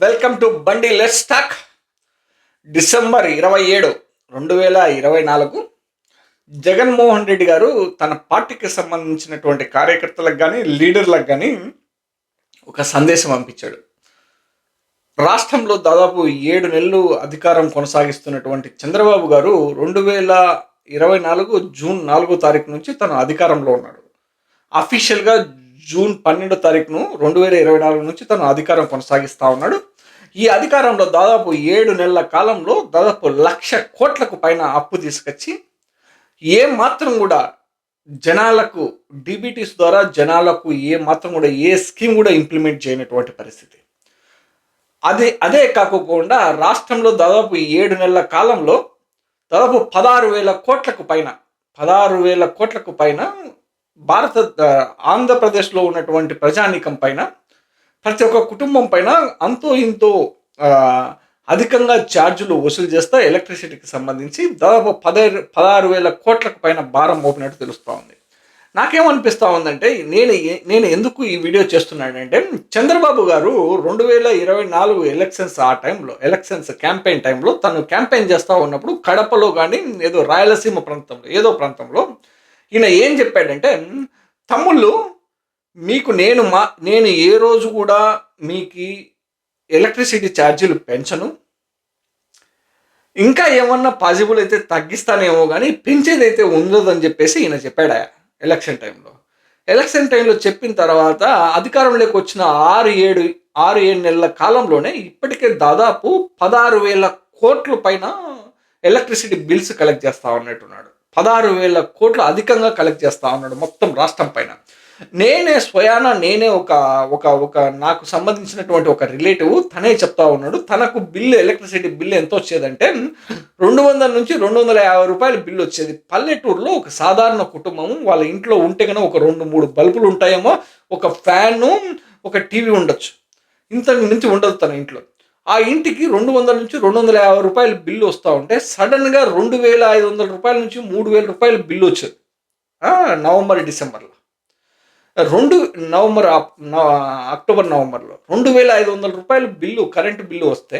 Welcome to బండి let's talk. December 27, 2024 Jaganmohan Reddy గారు తన పార్టీకి సంబంధించినటువంటి కార్యకర్తలకు కానీ లీడర్లకు కానీ ఒక సందేశం పంపించాడు. రాష్ట్రంలో దాదాపు 7 నెలలు అధికారం కొనసాగిస్తున్నటువంటి చంద్రబాబు గారు 2024 జూన్ 4 తారీఖు నుంచి తన అధికారంలో ఉన్నాడు. అఫీషియల్గా జూన్ 12 తారీఖును 2024 నుంచి తను అధికారం కొనసాగిస్తూ ఉన్నాడు. ఈ అధికారంలో దాదాపు 7 నెలల కాలంలో దాదాపు 1,00,000 కోట్లకు పైన అప్పు తీసుకొచ్చి ఏ మాత్రం కూడా జనాలకు డీబీటీస్ ద్వారా జనాలకు ఏ మాత్రం కూడా ఏ స్కీమ్ కూడా ఇంప్లిమెంట్ చేయనటువంటి పరిస్థితి. అదే కాకుండా రాష్ట్రంలో దాదాపు 7 నెలల కాలంలో దాదాపు 16,000 కోట్లకు పైన 16,000 కోట్లకు పైన ఆంధ్రప్రదేశ్లో ఉన్నటువంటి ప్రజానీకం పైన ప్రతి ఒక్క కుటుంబం పైన అంతో ఇంతో అధికంగా ఛార్జీలు వసూలు చేస్తా ఎలక్ట్రిసిటీకి సంబంధించి దాదాపు 16,000 కోట్లకు పైన భారం మోపినట్టు తెలుస్తూ ఉంది. నాకేమనిపిస్తూ ఉందంటే నేను ఎందుకు ఈ వీడియో చేస్తున్నానంటే చంద్రబాబు గారు 2024 ఎలక్షన్స్ క్యాంపెయిన్ టైంలో తను క్యాంపెయిన్ చేస్తూ ఉన్నప్పుడు కడపలో కానీ ఏదో రాయలసీమ ప్రాంతంలో ఈయన ఏం చెప్పాడంటే, తమ్ముళ్ళు మీకు నేను ఏ రోజు కూడా మీకు ఎలక్ట్రిసిటీ ఛార్జీలు పెంచను, ఇంకా ఏమన్నా పాజిబుల్ అయితే తగ్గిస్తానేమో కానీ పెంచేదైతే ఉండదని చెప్పేసి ఈయన చెప్పాడు ఎలక్షన్ టైంలో. చెప్పిన తర్వాత అధికారంలోకి వచ్చిన 6-7 నెలల కాలంలోనే ఇప్పటికే దాదాపు 16,000 కోట్ల పైన ఎలక్ట్రిసిటీ బిల్స్ కలెక్ట్ చేస్తా ఉన్నట్టున్నాడు. 16,000 కోట్లు అధికంగా కలెక్ట్ చేస్తా ఉన్నాడు మొత్తం రాష్ట్రం పైన. నేనే ఒక నాకు సంబంధించినటువంటి ఒక రిలేటివ్ తనే చెప్తా ఉన్నాడు. తనకు ఎలక్ట్రిసిటీ బిల్లు ఎంత వచ్చేదంటే 200 నుంచి 250 రూపాయల బిల్లు వచ్చేది. పల్లెటూరులో ఒక సాధారణ కుటుంబం వాళ్ళ ఇంట్లో ఉంటే కనుక ఒక 2-3 బల్బులు ఉంటాయేమో, ఒక ఫ్యాను, ఒక టీవీ ఉండొచ్చు, ఇంత మించి ఉండదు తన ఇంట్లో. ఆ ఇంటికి 200 నుంచి 250 రూపాయల బిల్లు వస్తూ ఉంటే సడన్గా 2,500 రూపాయల నుంచి 3,000 రూపాయల బిల్లు వచ్చేది డిసెంబర్లో. అక్టోబర్ నవంబర్లో 2,500 రూపాయల బిల్లు, కరెంటు బిల్లు వస్తే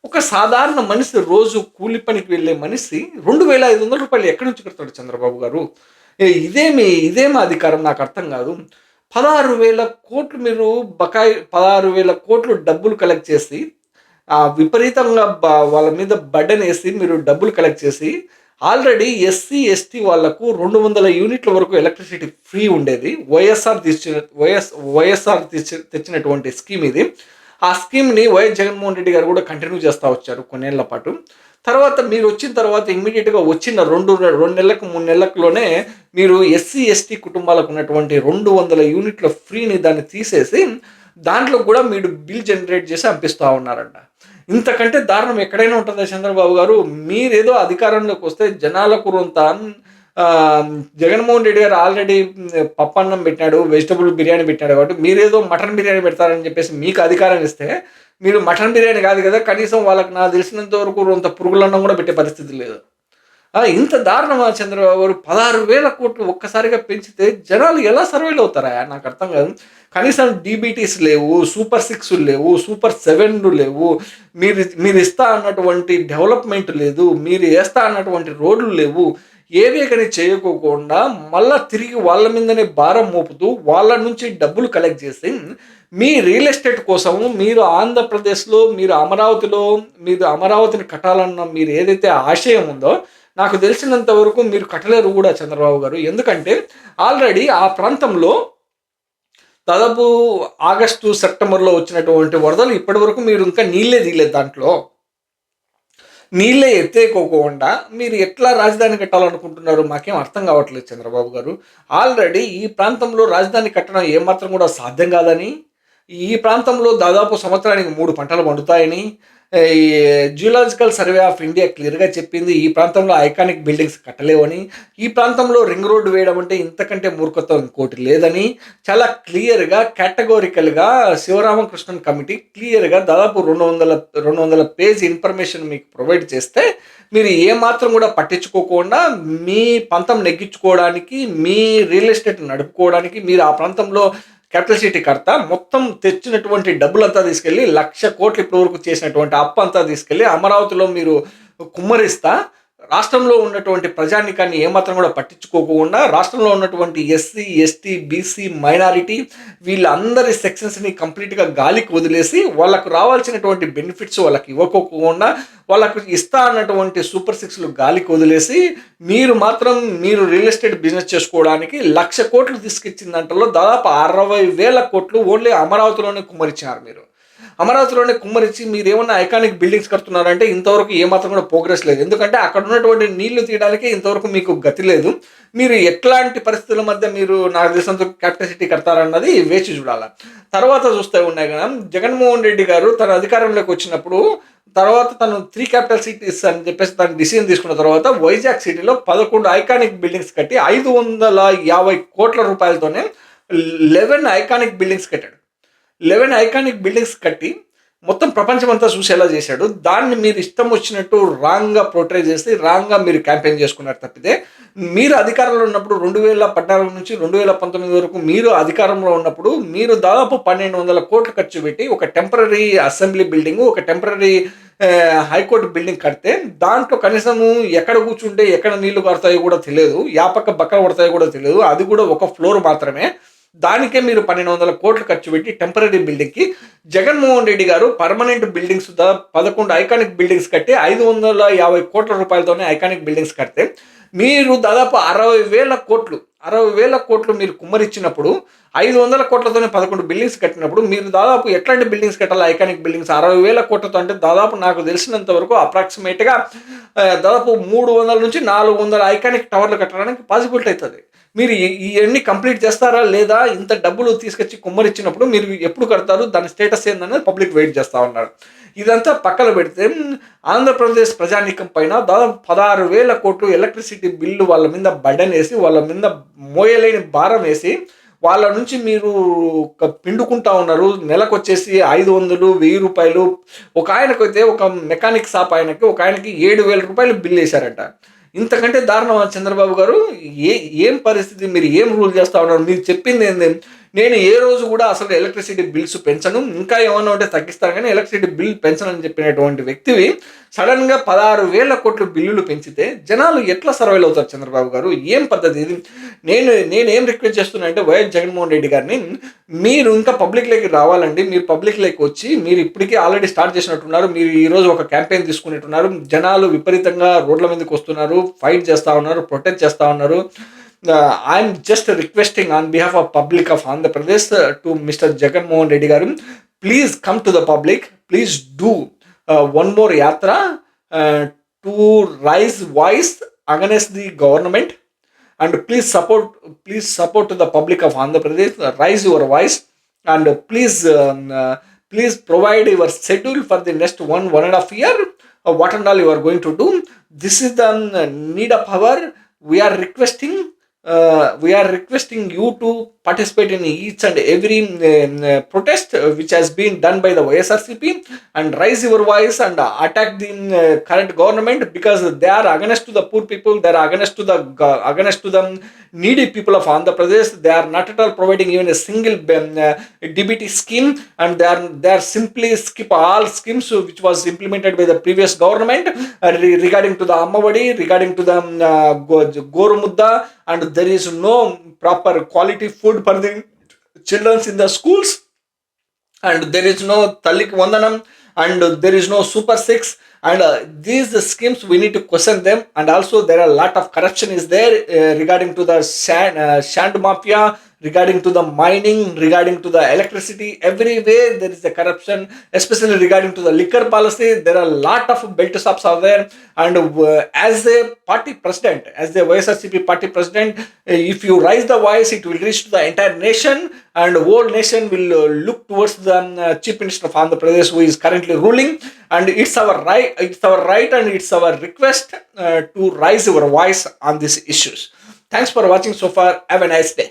ఒక సాధారణ మనిషి, రోజు కూలి పనికి వెళ్ళే మనిషి 2,500 రూపాయలు ఎక్కడి నుంచి కడతాడు చంద్రబాబు గారు? ఇదేమి అధికారం నాకు అర్థం కాదు. 16,000 కోట్లు మీరు 16,000 కోట్లు డబ్బులు కలెక్ట్ చేసి విపరీతంగా వాళ్ళ మీద బర్డెన్ వేసి మీరు డబ్బులు కలెక్ట్ చేసి, ఆల్రెడీ ఎస్సీ ఎస్టీ వాళ్లకు 200 యూనిట్ల వరకు ఎలక్ట్రిసిటీ ఫ్రీ ఉండేది. వైఎస్ఆర్ తెచ్చినటువంటి స్కీమ్ ఇది. ఆ స్కీమ్ని వైఎస్ జగన్మోహన్ రెడ్డి గారు కూడా కంటిన్యూ చేస్తూ వచ్చారు కొన్నేళ్ల పాటు. తర్వాత మీరు వచ్చిన తర్వాత ఇమ్మీడియట్గా వచ్చిన 2 నెలలకు 3 నెలలలోనే మీరు ఎస్సీ ఎస్టీ కుటుంబాలకు ఉన్నటువంటి 200 యూనిట్ల ఫ్రీని దాన్ని తీసేసి దాంట్లో కూడా మీరు బిల్ జనరేట్ చేసి పంపిస్తూ ఉన్నారంట. ఇంతకంటే దారుణం ఎక్కడైనా ఉంటుందా చంద్రబాబు గారు? మీరేదో అధికారంలోకి వస్తే జనాలకు కొంత జగన్మోహన్ రెడ్డి గారు ఆల్రెడీ పప్పన్నం పెట్టినాడు, వెజిటబుల్ బిర్యానీ పెట్టినాడు, కాబట్టి మీరేదో మటన్ బిర్యానీ పెడతారని చెప్పేసి మీకు అధికారం ఇస్తే మీరు మటన్ బిర్యానీ కాదు కదా, కనీసం వాళ్ళకి నాకు తెలిసినంత వరకు కొంత పురుగులన్నం కూడా పెట్టే పరిస్థితి లేదు. ఇంత దారుణమా చంద్రబాబు గారు? 16,000 కోట్లు ఒక్కసారిగా పెంచితే జనాలు ఎలా సర్వైవ్ అవుతారా? నాకు అర్థం కాదు. కనీసం డీబీటీస్ లేవు, సూపర్ 6 లేవు, సూపర్ 7 లేవు, మీరు ఇస్తా అన్నటువంటి డెవలప్మెంట్ లేదు, మీరు వేస్తా అన్నటువంటి రోడ్లు లేవు. ఏవే కానీ చేయకోకుండా మళ్ళా తిరిగి వాళ్ళ మీదనే భారం మోపుతూ వాళ్ళ నుంచి డబ్బులు కలెక్ట్ చేసి మీ రియల్ ఎస్టేట్ కోసము మీరు ఆంధ్రప్రదేశ్లో మీరు అమరావతిని కట్టాలన్న మీరు ఏదైతే ఆశయం ఉందో నాకు తెలిసినంత వరకు మీరు కట్టలేరు కూడా చంద్రబాబు గారు. ఎందుకంటే ఆల్రెడీ ఆ ప్రాంతంలో దాదాపు ఆగస్టు సెప్టెంబర్లో వచ్చినటువంటి వరదలు ఇప్పటి వరకు మీరు ఇంకా నీళ్ళే తీయలేదు. దాంట్లో నీళ్ళే ఎత్తేకోకుండా మీరు ఎట్లా రాజధాని కట్టాలనుకుంటున్నారు? మాకేం అర్థం కావట్లేదు చంద్రబాబు గారు. ఆల్రెడీ ఈ ప్రాంతంలో రాజధాని కట్టడం ఏమాత్రం కూడా సాధ్యం కాదని, ఈ ప్రాంతంలో దాదాపు సంవత్సరానికి 3 పంటలు పండుతాయని ఈ జియోలాజికల్ సర్వే ఆఫ్ ఇండియా క్లియర్గా చెప్పింది. ఈ ప్రాంతంలో ఐకానిక్ బిల్డింగ్స్ కట్టలేవని, ఈ ప్రాంతంలో రింగ్ రోడ్డు వేయడం అంటే ఇంతకంటే మూర్ఖత్వం ఇంకోటి లేదని చాలా క్లియర్గా కేటగోరికల్గా శివరామకృష్ణన్ కమిటీ క్లియర్గా దాదాపు 200 పేజ్ ఇన్ఫర్మేషన్ మీకు ప్రొవైడ్ చేస్తే మీరు ఏమాత్రం కూడా పట్టించుకోకుండా మీ పంతం నెగ్గించుకోవడానికి, మీ రియల్ ఎస్టేట్ నడుపుకోవడానికి, మీరు ఆ ప్రాంతంలో క్యాపిటల్ సిటీ కడతా, మొత్తం తెచ్చినటువంటి డబ్బులంతా తీసుకెళ్ళి 1,00,00,000 ఇప్పటి వరకు చేసినటువంటి అప్పు అంతా తీసుకెళ్ళి అమరావతిలో మీరు కుమ్మరిస్తా, రాష్ట్రంలో ఉన్నటువంటి ప్రజానీకాన్ని ఏమాత్రం కూడా పట్టించుకోకుండా రాష్ట్రంలో ఉన్నటువంటి ఎస్సీ, ఎస్టీ, బీసీ, మైనారిటీ వీళ్ళందరి సెక్షన్స్ని కంప్లీట్గా గాలికి వదిలేసి వాళ్ళకు రావాల్సినటువంటి బెనిఫిట్స్ వాళ్ళకి ఇవ్వకోకుండా వాళ్ళకు ఇస్తా అన్నటువంటి సూపర్ సిక్స్లు గాలికి వదిలేసి మీరు రియల్ ఎస్టేట్ బిజినెస్ చేసుకోవడానికి 1,00,00,000 కోట్లు తీసుకొచ్చిన దాంట్లో దాదాపు 60,000 కోట్లు ఓన్లీ అమరావతిలోనే కుమ్మరించినారు మీరు. అమరావతిలోనే కుమ్మరించి మీరు ఏమన్నా ఐకానిక్ బిల్డింగ్స్ కడుతున్నారంటే ఇంతవరకు ఏమాత్రం కూడా ప్రోగ్రెస్ లేదు. ఎందుకంటే అక్కడ ఉన్నటువంటి నీళ్లు తీయడానికి ఇంతవరకు మీకు గతి లేదు. మీరు ఎట్లాంటి పరిస్థితుల మధ్య మీరు నాకు తెలిసినంత క్యాపిటల్ సిటీ కడతారన్నది వేచి చూడాలి. తర్వాత చూస్తే ఉన్నాయి కదా, జగన్మోహన్ రెడ్డి గారు తన అధికారంలోకి వచ్చినప్పుడు తర్వాత తను 3 క్యాపిటల్ సిటీస్ అని చెప్పేసి తను డిసిజన్ తీసుకున్న తర్వాత వైజాగ్ సిటీలో 11 ఐకానిక్ బిల్డింగ్స్ కట్టి 550 కోట్ల రూపాయలతోనే 11 ఐకానిక్ బిల్డింగ్స్ కట్టాడు. 11 ఐకానిక్ బిల్డింగ్స్ కట్టి మొత్తం ప్రపంచమంతా చూసేలా చేశాడు. దాన్ని మీరు ఇష్టం వచ్చినట్టు రాంగ్గా పోర్ట్రే చేసి రాంగ్గా మీరు క్యాంపెయిన్ చేసుకున్నారు తప్పితే, మీరు అధికారంలో ఉన్నప్పుడు 2014 నుంచి 2019 వరకు మీరు అధికారంలో ఉన్నప్పుడు మీరు దాదాపు 1,200 కోట్లు ఖర్చు పెట్టి ఒక టెంపరరీ అసెంబ్లీ బిల్డింగ్, ఒక టెంపరరీ హైకోర్టు బిల్డింగ్ కడితే దాంట్లో కనీసము ఎక్కడ కూర్చుంటే ఎక్కడ నీళ్లు పడతాయో కూడా తెలియదు, యాపక్క బక్కలు పడతాయో కూడా తెలియదు, అది కూడా ఒక ఫ్లోర్ మాత్రమే. దానికే మీరు 1,200 కోట్లు ఖర్చు పెట్టి టెంపరీ బిల్డింగ్కి జగన్మోహన్ రెడ్డి గారు పర్మనెంట్ బిల్డింగ్స్ 11 ఐకానిక్ బిల్డింగ్స్ కట్టి 550 కోట్ల రూపాయలతోనే ఐకానిక్ బిల్డింగ్స్ కడితే మీరు దాదాపు 60,000 కోట్లు మీరు కుమ్మరిచ్చినప్పుడు 500 కోట్లతోనే 11 బిల్డింగ్స్ కట్టినప్పుడు మీరు దాదాపు ఎట్లాంటి బిల్డింగ్స్ కట్టాలి? ఐకానిక్ బిల్డింగ్స్ 60,000 కోట్లతో అంటే దాదాపు నాకు తెలిసినంత వరకు అప్రాక్సిమేట్గా దాదాపు 300 నుంచి 400 ఐకానిక్ టవర్లు కట్టడానికి పాసిబిలిటీ అవుతుంది. మీరు ఇవన్నీ కంప్లీట్ చేస్తారా లేదా? ఇంత డబ్బులు తీసుకొచ్చి కుమ్మరిచ్చినప్పుడు మీరు ఎప్పుడు కడతారు? దాని స్టేటస్ ఏందనేది పబ్లిక్ వెయిట్ చేస్తూ ఉన్నారు. ఇదంతా పక్కన పెడితే ఆంధ్రప్రదేశ్ ప్రజానీకం పైన దాదాపు 16,000 కోట్లు ఎలక్ట్రిసిటీ బిల్లు వాళ్ళ మీద బర్డెన్ వేసి, వాళ్ళ మీద మోయలేని భారం వేసి వాళ్ళ నుంచి మీరు పిండుకుంటా ఉన్నారు. నెలకు వచ్చేసి 500, 1,000 రూపాయలు. ఒక ఆయనకైతే ఒక మెకానిక్ షాప్ ఆయనకి ఒక ఆయనకి 7,000 రూపాయలు బిల్ వేశారంట. ఇంతకంటే దారుణం చంద్రబాబు గారు. ఏం పరిస్థితి? మీరు ఏం రూల్ చేస్తూ ఉన్నారు? మీరు చెప్పింది ఏంది? నేను ఏ రోజు కూడా అసలు ఎలక్ట్రిసిటీ బిల్స్ పెంచను, ఇంకా ఏమన్నా ఉంటే తగ్గిస్తాను, కానీ ఎలక్ట్రిసిటీ బిల్ పెంచనని చెప్పినటువంటి వ్యక్తివి సడన్గా 16,000 కోట్లు బిల్లులు పెంచితే జనాలు ఎట్లా సర్వైవ్ అవుతారు చంద్రబాబు గారు? ఏం పద్ధతి ఇది? నేనేం రిక్వెస్ట్ చేస్తున్నా అంటే వైఎస్ జగన్మోహన్ రెడ్డి గారిని, మీరు ఇంకా పబ్లిక్లోకి రావాలండి. మీరు పబ్లిక్లోకి వచ్చి మీరు ఇప్పటికే ఆల్రెడీ స్టార్ట్ చేసినట్టున్నారు. మీరు ఈరోజు ఒక క్యాంపెయిన్ తీసుకునేట్టున్నారు. జనాలు విపరీతంగా రోడ్ల మీదకి వస్తున్నారు, ఫైట్ చేస్తూ ఉన్నారు, ప్రొటెస్ట్ చేస్తూ ఉన్నారు. I'm just requesting on behalf of public of Andhra Pradesh to Mr. Jagan Mohan Reddy garu, please come to the public, please do one more yatra to raise voice against the government, and please support the public of Andhra Pradesh, raise your voice, and please provide your schedule for the next 1.5 year, what and all you are going to do. This is the need of our. We are requesting you to participate in each and every protest which has been done by the YSRCP, and raise your voice and attack the current government, because they are against to the poor people, they are against to the needy people of Andhra Pradesh. They are not at all providing even a single DBT scheme, and they are simply skip all schemes which was implemented by the previous government regarding to the Ammavadi, regarding to the Goru Mudda, and there is no proper quality food for the children in the schools, and there is no Talik Vandanam, and there is no Super 6, and these schemes we need to question them. And also there are a lot of corruption is there regarding to the sand mafia, regarding to the mining, regarding to the electricity. Everywhere there is a corruption, especially regarding to the liquor policy. There are a lot of belt shops out there, and as a party president, as the YSRCP party president, if you raise the voice, it will reach to the entire nation, and whole nation will look towards the Chief Minister of Andhra Pradesh, who is currently ruling. And it's our right and it's our request to raise our voice on these issues. Thanks for watching so far. Have a nice day.